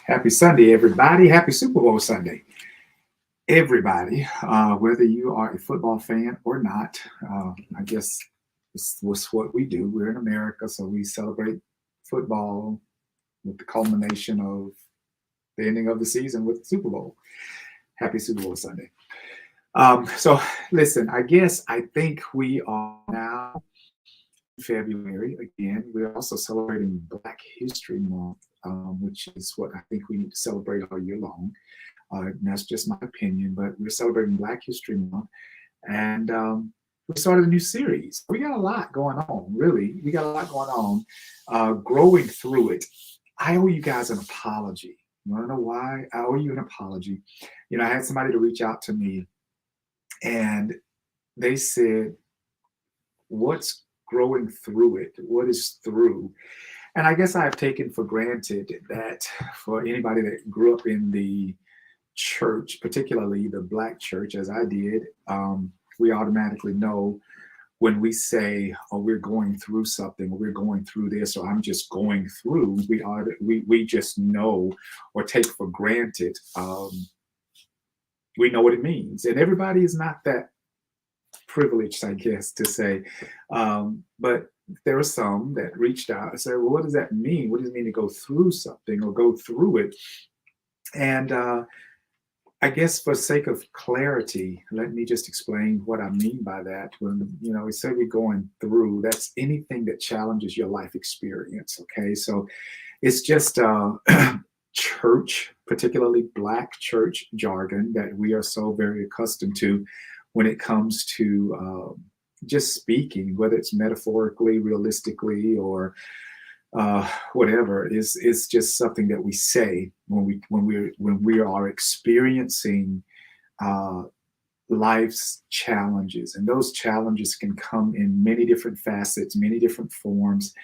Happy Sunday, everybody. Happy Super Bowl Sunday. Everybody, whether you are a football fan or not, I guess it's what we do. We're in America, so we celebrate football with the culmination of the ending of the season with the Super Bowl. Happy Super Bowl Sunday. So listen, I think we are now in February again. We're also celebrating Black History Month, which is what I think we need to celebrate all year long. And that's just my opinion, but we're celebrating Black History Month, and we started a new series. We got a lot going on, really. We got a lot going on. Growing through it. I owe you guys an apology. You want to know why? I owe you an apology. I had somebody to reach out to me, and they said, "What's growing through it? What is through?" And I guess I've taken for granted that for anybody that grew up in the church, particularly the Black church, as I did, we automatically know when we say, "Oh, we're going through something," or "We're going through this," or "I'm just going through." We just know or take for granted. We know what it means, and everybody is not that privileged, I guess, to say. But there are some that reached out and said, "Well, what does that mean? What does it mean to go through something or go through it?" And I guess for sake of clarity, let me just explain what I mean by that. When we say we're going through, that's anything that challenges your life experience. Okay, so it's just church, particularly Black church jargon that we are so very accustomed to when it comes to just speaking, whether it's metaphorically, realistically, or whatever. Is just something that we say when we are experiencing life's challenges, and those challenges can come in many different facets, many different forms,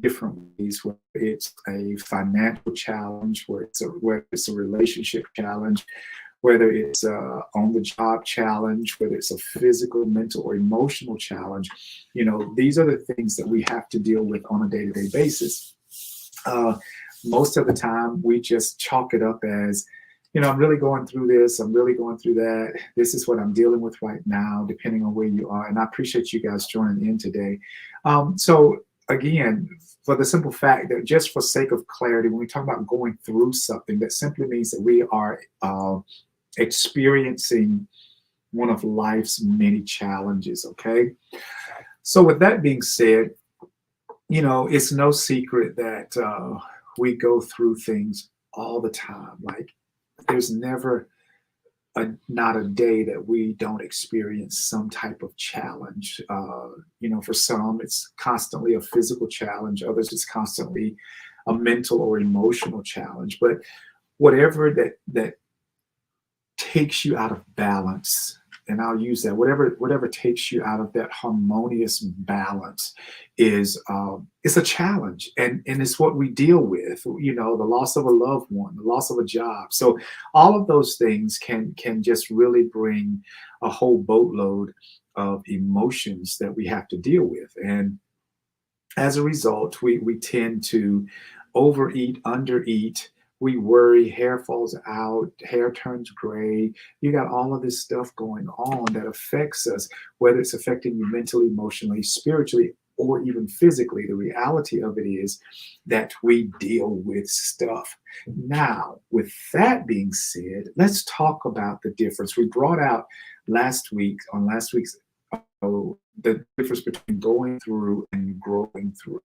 different ways. Whether it's a financial challenge, whether it's a relationship challenge, whether it's on the job challenge, whether it's a physical, mental, or emotional challenge. These are the things that we have to deal with on a day-to-day basis. Most of the time, we just chalk it up as, I'm really going through this, I'm really going through that. This is what I'm dealing with right now, depending on where you are. And I appreciate you guys joining in today. So again, for the simple fact that, just for sake of clarity, when we talk about going through something, that simply means that we are experiencing one of life's many challenges. Okay, So with that being said, it's no secret that we go through things all the time. Like there's never not a day that we don't experience some type of challenge. For some, it's constantly a physical challenge. Others, it's constantly a mental or emotional challenge. But whatever that takes you out of balance, and I'll use that, whatever takes you out of that harmonious balance is it's a challenge, and it's what we deal with. The loss of a loved one, the loss of a job. So all of those things can just really bring a whole boatload of emotions that we have to deal with. And as a result, we tend to overeat, undereat. We worry, hair falls out, hair turns gray. You got all of this stuff going on that affects us, whether it's affecting you mentally, emotionally, spiritually, or even physically. The reality of it is that we deal with stuff. Now, with that being said, let's talk about the difference. We brought out last week's the difference between going through and growing through.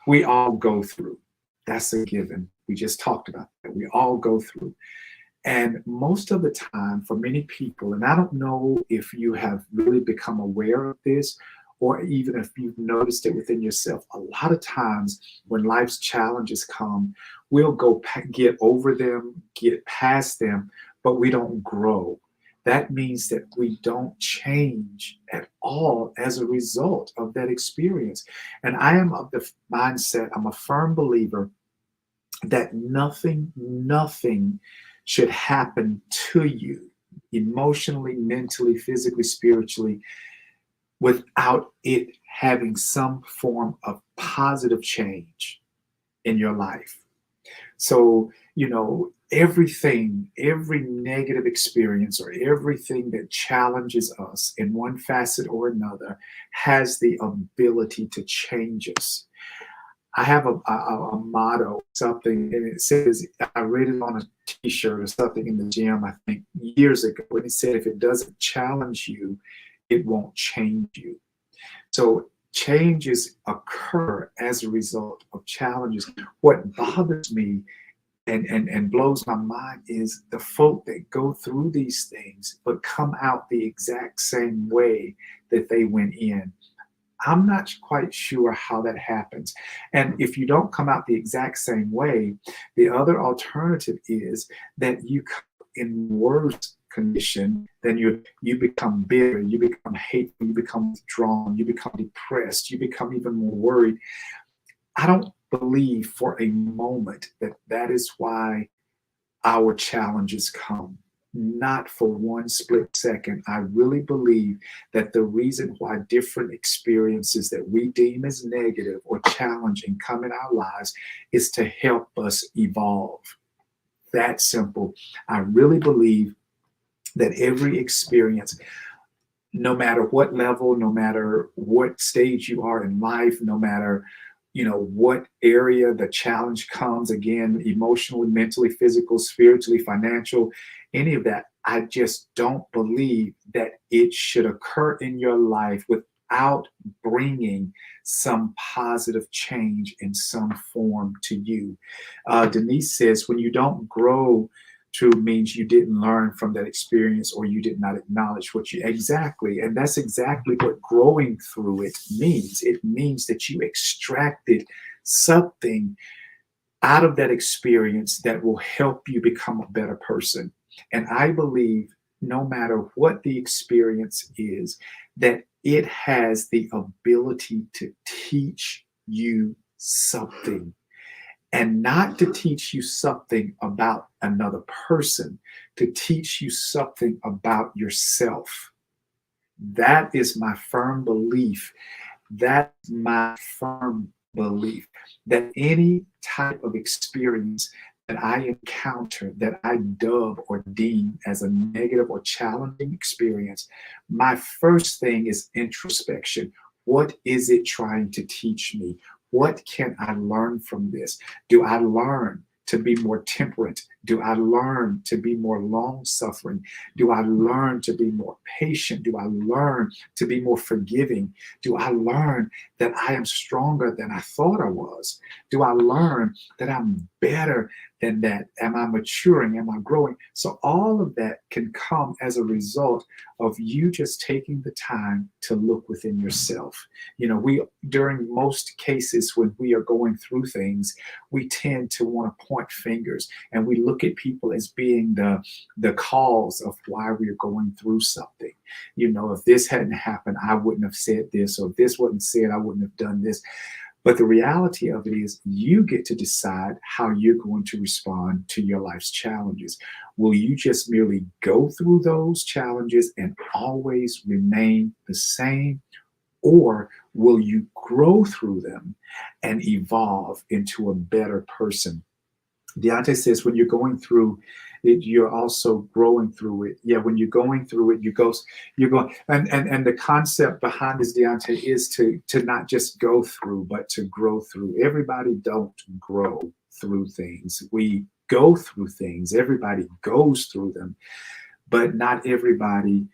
We all go through. That's a given. We just talked about that. We all go through. And most of the time, for many people, and I don't know if you have really become aware of this, or even if you've noticed it within yourself, a lot of times when life's challenges come, we'll get over them, get past them, but we don't grow. That means that we don't change at all as a result of that experience. And I am of the mindset, I'm a firm believer that nothing should happen to you emotionally, mentally, physically, spiritually, without it having some form of positive change in your life. So, every negative experience or everything that challenges us in one facet or another has the ability to change us. I have a motto, something, and it says, I read it on a t-shirt or something in the gym, I think years ago, and it said, if it doesn't challenge you, it won't change you. So changes occur as a result of challenges. What bothers me and blows my mind is the folk that go through these things but come out the exact same way that they went in. I'm not quite sure how that happens. And if you don't come out the exact same way, the other alternative is that you come in worse condition, then you become bitter, you become hateful, you become withdrawn, you become depressed, you become even more worried. I don't believe for a moment that that is why our challenges come. Not for one split second. I really believe that the reason why different experiences that we deem as negative or challenging come in our lives is to help us evolve. That simple. I really believe that every experience, no matter what level, no matter what stage you are in life, no matter what area the challenge comes, again, emotionally, mentally, physical, spiritually, financial, any of that, I just don't believe that it should occur in your life without bringing some positive change in some form to you. Denise says, when you don't grow through means you didn't learn from that experience, or you did not acknowledge what you exactly. And that's exactly what growing through it means. It means that you extracted something out of that experience that will help you become a better person. And I believe no matter what the experience is, that it has the ability to teach you something. And not to teach you something about another person, to teach you something about yourself. That is my firm belief. That's my firm belief that any type of experience that I encounter, that I dub or deem as a negative or challenging experience, my first thing is introspection. What is it trying to teach me? What can I learn from this? Do I learn to be more temperate Do I learn to be more long suffering? Do I learn to be more patient? Do I learn to be more forgiving? Do I learn that I am stronger than I thought I was? Do I learn that I'm better than that? Am I maturing? Am I growing? So all of that can come as a result of you just taking the time to look within yourself. We, during most cases when we are going through things, we tend to want to point fingers, and we look at people as being the cause of why we're going through something. If this hadn't happened, I wouldn't have said this, or if this wasn't said, I wouldn't have done this. But the reality of it is, you get to decide how you're going to respond to your life's challenges. Will you just merely go through those challenges and always remain the same? Or will you grow through them and evolve into a better person? Deontay says, when you're going through it, you're also growing through it. Yeah, when you're going through it, you're going, and the concept behind this, Deontay, is to not just go through, but to grow through. Everybody don't grow through things. We go through things. Everybody goes through them, but not everybody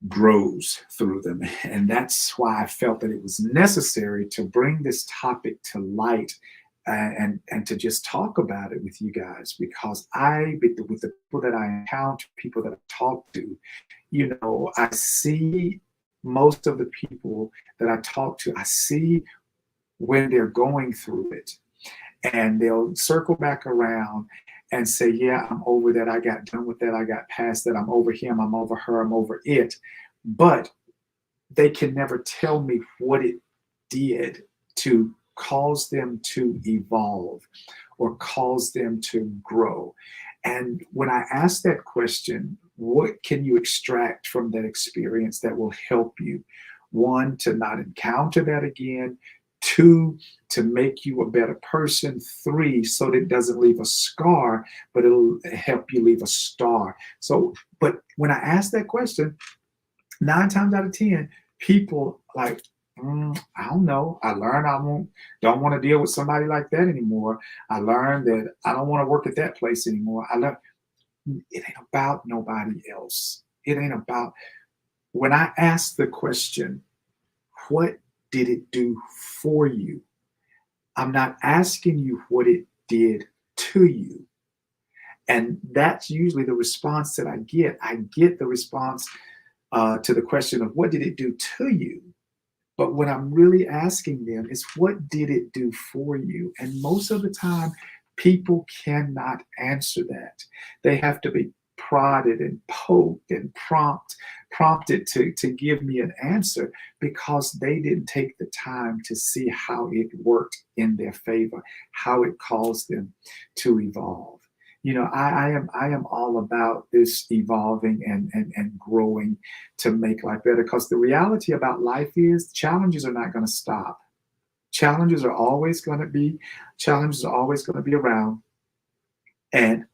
grows through them. And that's why I felt that it was necessary to bring this topic to light, and to just talk about it with you guys, because with the people that I encounter, people that I talk to, I see most of the people that I talk to, I see when they're going through it, and they'll circle back around and say, yeah, I'm over that. I got done with that. I got past that. I'm over him. I'm over her. I'm over it. But they can never tell me what it did to cause them to evolve or cause them to grow. And when I ask that question, what can you extract from that experience that will help you? One, to not encounter that again. Two, to make you a better person. Three, so that it doesn't leave a scar, but it'll help you leave a star. So, but when I ask that question, 9 times out of 10, people like, I don't know. I learned don't want to deal with somebody like that anymore. I learned that I don't want to work at that place anymore. I learned it ain't about nobody else. It ain't about, when I ask the question, what did it do for you? I'm not asking you what it did to you. And that's usually the response that I get. I get the response to the question of what did it do to you? But what I'm really asking them is, what did it do for you? And most of the time, people cannot answer that. They have to be prodded and poked and prompted to give me an answer, because they didn't take the time to see how it worked in their favor, how it caused them to evolve. I am all about this evolving and growing to make life better, because the reality about life is challenges are not going to stop. Challenges are always going to be around, and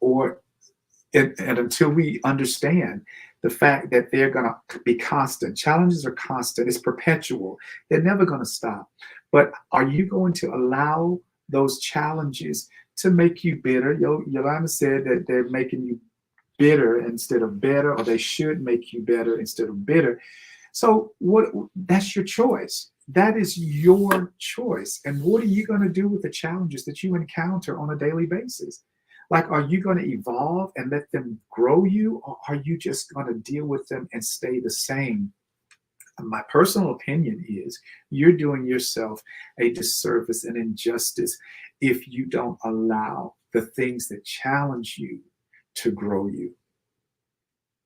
until we understand the fact that they're going to be constant. Challenges are constant. It's perpetual. They're never going to stop. But are you going to allow those challenges to make you bitter? Yolanda said that they're making you bitter instead of better, or they should make you better instead of bitter. So that's your choice. That is your choice. And what are you going to do with the challenges that you encounter on a daily basis? Like, are you going to evolve and let them grow you, or are you just going to deal with them and stay the same? My personal opinion is, you're doing yourself a disservice and injustice if you don't allow the things that challenge you to grow you.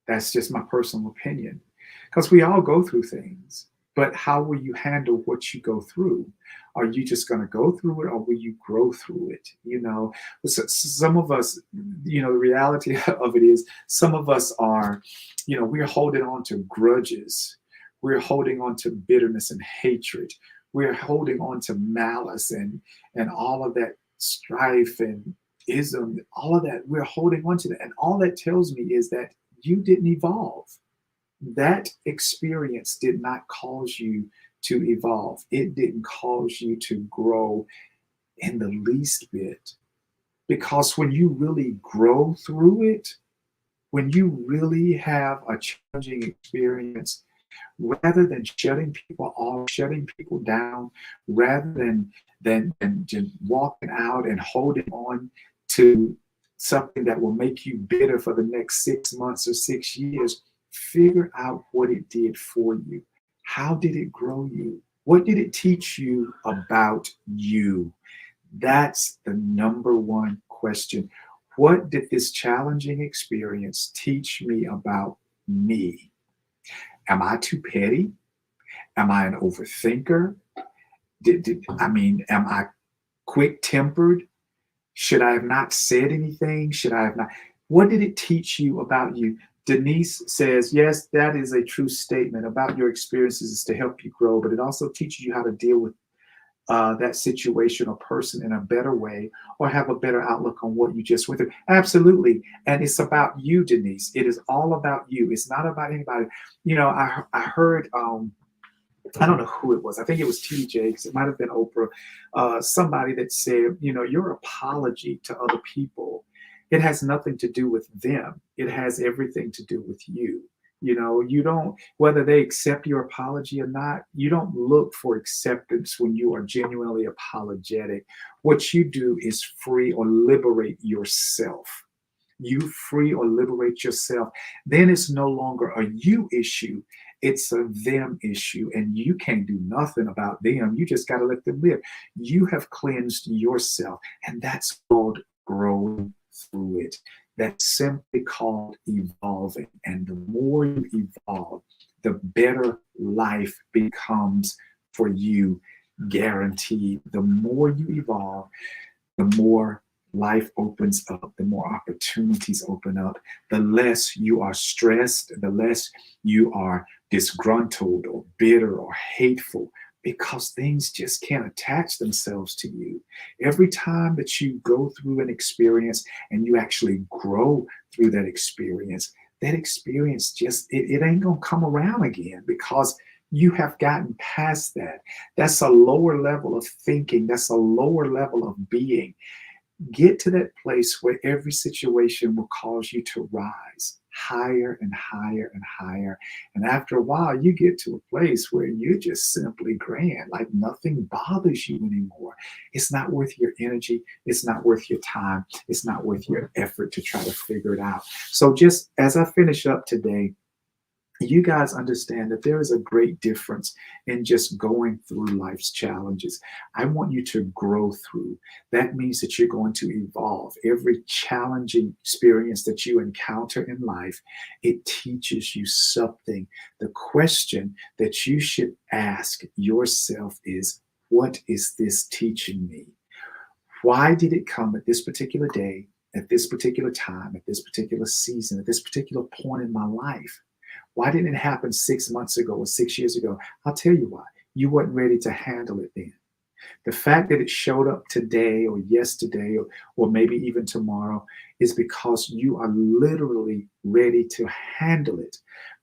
That's just my personal opinion, because we all go through things. But how will you handle what you go through? Are you just going to go through it, or will you grow through it? Some of us, the reality of it is, some of us are, we're holding on to grudges. We're holding on to bitterness and hatred. We're holding on to malice and all of that strife and ism, all of that. We're holding on to that. And all that tells me is that you didn't evolve. That experience did not cause you to evolve. It didn't cause you to grow in the least bit. Because when you really grow through it, when you really have a challenging experience, rather than shutting people off, shutting people down, rather than just walking out and holding on to something that will make you bitter for the next 6 months or 6 years, figure out what it did for you. How did it grow you? What did it teach you about you? That's the number one question. What did this challenging experience teach me about me? Am I too petty? Am I an overthinker? Am I quick tempered? Should I have not said anything? Should I have not? What did it teach you about you? Denise says, yes, that is a true statement about your experiences is to help you grow, but it also teaches you how to deal with that situation or person in a better way, or have a better outlook on what you just went through. Absolutely. And it's about you, Denise. It is all about you. It's not about anybody. I heard, I don't know who it was. I think it was TJ, because it might have been Oprah, somebody that said, your apology to other people, it has nothing to do with them. It has everything to do with you. You don't, whether they accept your apology or not, you don't look for acceptance when you are genuinely apologetic. What you do is free or liberate yourself. You free or liberate yourself. Then it's no longer a you issue, it's a them issue, and you can't do nothing about them. You just got to let them live. You have cleansed yourself, and that's called growing through it. That's simply called evolving. And the more you evolve, the better life becomes for you, guaranteed. The more you evolve, the more life opens up, the more opportunities open up, the less you are stressed, the less you are disgruntled or bitter or hateful, because things just can't attach themselves to you. Every time that you go through an experience and you actually grow through that experience just, it ain't gonna come around again, because you have gotten past that. That's a lower level of thinking. That's a lower level of being. Get to that place where every situation will cause you to rise higher and higher and higher. And after a while, you get to a place where you're just simply grand, like nothing bothers you anymore. It's not worth your energy. It's not worth your time. It's not worth your effort to try to figure it out. So just as I finish up today, you guys understand that there is a great difference in just going through life's challenges. I want you to grow through. That means that you're going to evolve. Every challenging experience that you encounter in life, it teaches you something. The question that you should ask yourself is, what is this teaching me? Why did it come at this particular day, at this particular time, at this particular season, at this particular point in my life? Why didn't it happen 6 months ago or 6 years ago? I'll tell you why. You weren't ready to handle it then. The fact that it showed up today or yesterday or maybe even tomorrow is because you are literally ready to handle it.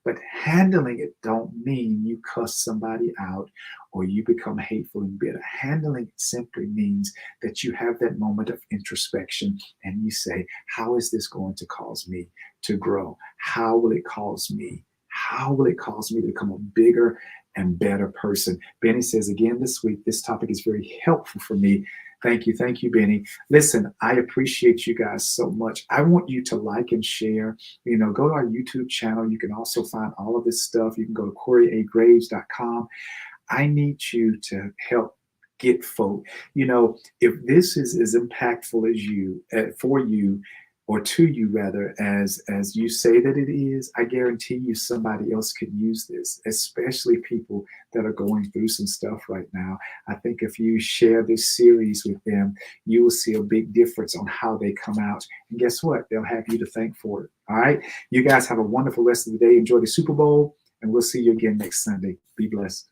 But handling it don't mean you cuss somebody out or you become hateful and bitter. Handling it simply means that you have that moment of introspection and you say, how is this going to cause me to grow? How will it cause me? How will it cause me to become a bigger and better person? Benny says again this week, this topic is very helpful for me. Thank you. Thank you, Benny. Listen, I appreciate you guys so much. I want you to like and share. Go to our YouTube channel. You can also find all of this stuff. You can go to CoreyAGraves.com. I need you to help get folk. If this is as impactful as you, for you, or to you rather, as you say that it is, I guarantee you somebody else could use this, especially people that are going through some stuff right now. I think if you share this series with them, you will see a big difference on how they come out. And guess what? They'll have you to thank for it. All right. You guys have a wonderful rest of the day. Enjoy the Super Bowl, and we'll see you again next Sunday. Be blessed.